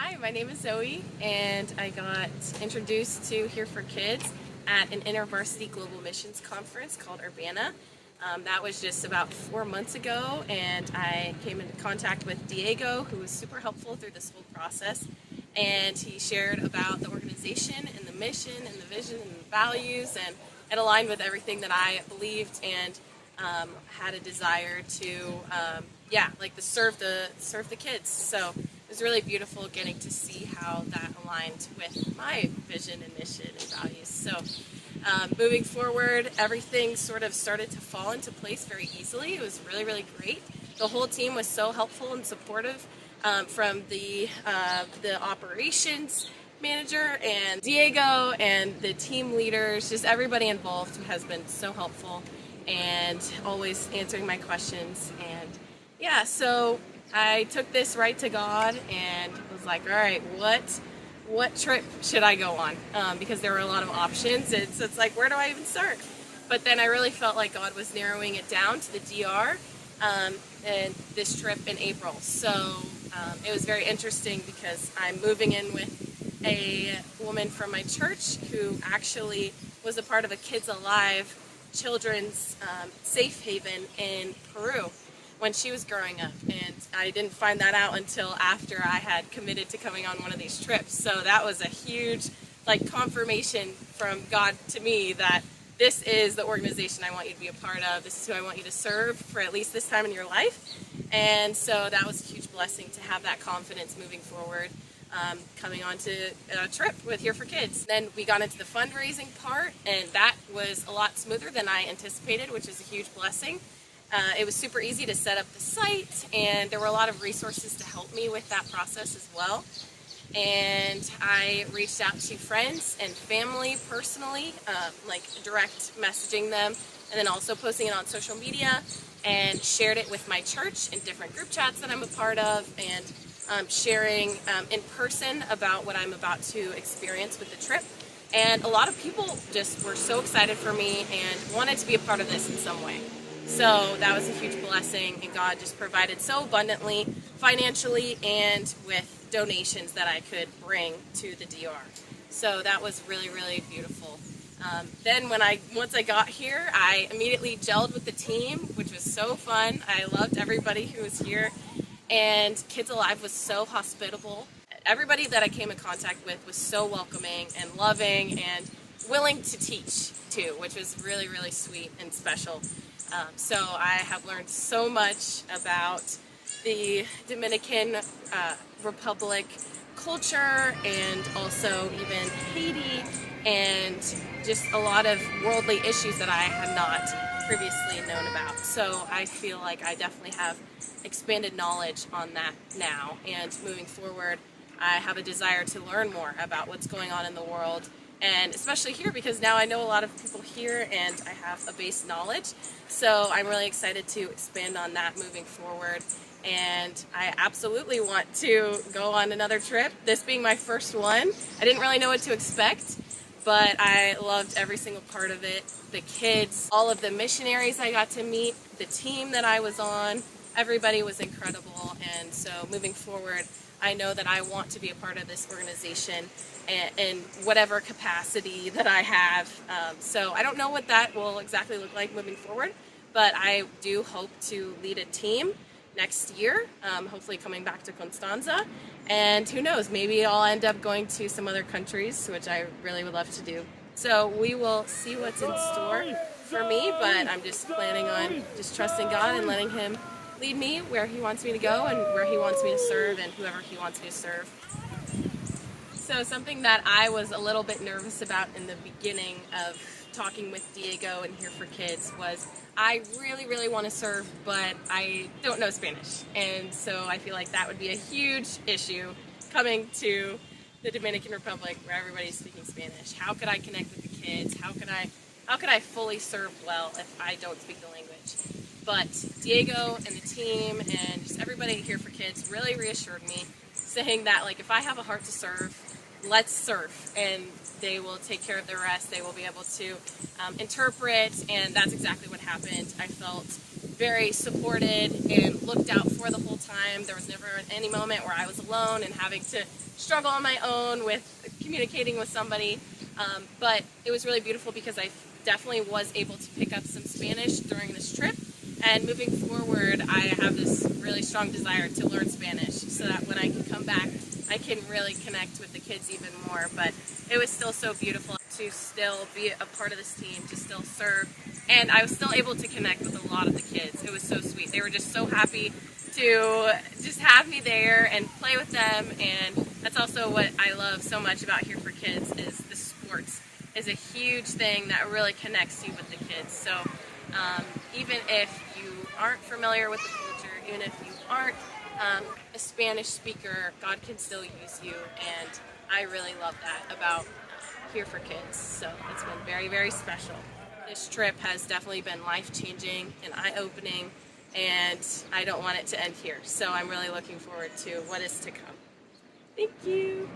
Hi, my name is Zoe, and I got introduced to Here for Kids at an InterVarsity Global Missions Conference called Urbana. That was just about 4 months ago, and I came into contact with Diego, who was super helpful through this whole process. And he shared about the organization and the mission and the vision and the values, and it aligned with everything that I believed and had a desire to, serve the kids. So it was really beautiful getting to see how that aligned with my vision and mission and values. So moving forward, everything sort of started to fall into place very easily. It was really, really great. The whole team was so helpful and supportive, from the operations manager and Diego and the team leaders. Just everybody involved has been so helpful and always answering my questions. And yeah, so I took this right to God and was like, all right, what trip should I go on? Because there were a lot of options. It's like, where do I even start? But then I really felt like God was narrowing it down to the DR, and this trip in April. So it was very interesting because I'm moving in with a woman from my church who actually was a part of a Kids Alive children's safe haven in Peru when she was growing up, and I didn't find that out until after I had committed to coming on one of these trips. So that was a huge confirmation from God to me that this is the organization I want you to be a part of. This is who I want you to serve for at least this time in your life. And so that was a huge blessing to have that confidence moving forward, coming on to a trip with Here for Kids. Then we got into the fundraising part, and that was a lot smoother than I anticipated, which is a huge blessing. It was super easy to set up the site, and there were a lot of resources to help me with that process as well. And I reached out to friends and family personally, direct messaging them, and then also posting it on social media, and shared it with my church in different group chats that I'm a part of, and sharing in person about what I'm about to experience with the trip. And a lot of people just were so excited for me and wanted to be a part of this in some way. So that was a huge blessing, and God just provided so abundantly, financially, and with donations that I could bring to the DR. So that was really, really beautiful. Then once I got here, I immediately gelled with the team, which was so fun. I loved everybody who was here, and Kids Alive was so hospitable. Everybody that I came in contact with was so welcoming and loving and willing to teach too, which was really, really sweet and special. So I have learned so much about the Dominican Republic culture, and also even Haiti, and just a lot of worldly issues that I had not previously known about. So I feel like I definitely have expanded knowledge on that now, and moving forward I have a desire to learn more about what's going on in the world, and especially here, because now I know a lot of people here and I have a base knowledge. So I'm really excited to expand on that moving forward, and I absolutely want to go on another trip, this being my first one. I didn't really know what to expect, but I loved every single part of it. The kids, all of the missionaries I got to meet, the team that I was on, everybody was incredible. And so moving forward, I know that I want to be a part of this organization in whatever capacity that I have. So I don't know what that will exactly look like moving forward, but I do hope to lead a team next year, hopefully coming back to Constanza. And who knows, maybe I'll end up going to some other countries, which I really would love to do. So we will see what's in store for me, but I'm just planning on just trusting God and letting Him lead me where He wants me to go and where He wants me to serve and whoever He wants me to serve. So something that I was a little bit nervous about in the beginning of talking with Diego and Here for Kids was I really, really want to serve, but I don't know Spanish. And so I feel like that would be a huge issue coming to the Dominican Republic where everybody's speaking Spanish. How could I connect with the kids? How could I fully serve well if I don't speak the language? But Diego and the team and just everybody at Here for Kids really reassured me, saying that if I have a heart to serve, let's serve, and they will take care of the rest. They will be able to interpret, and that's exactly what happened. I felt very supported and looked out for the whole time. There was never any moment where I was alone and having to struggle on my own with communicating with somebody. But it was really beautiful because I definitely was able to pick up some Spanish during this trip. And moving forward, I have this really strong desire to learn Spanish so that when I can come back, I can really connect with the kids even more. But it was still so beautiful to still be a part of this team, to still serve. And I was still able to connect with a lot of the kids. It was so sweet. They were just so happy to just have me there and play with them. And that's also what I love so much about Here for Kids is the sports is a huge thing that really connects you with the kids. So even if you aren't familiar with the culture, even if you aren't a Spanish speaker, God can still use you. And I really love that about Here for Kids. So it's been very, very special. This trip has definitely been life-changing and eye-opening, and I don't want it to end here. So I'm really looking forward to what is to come. Thank you.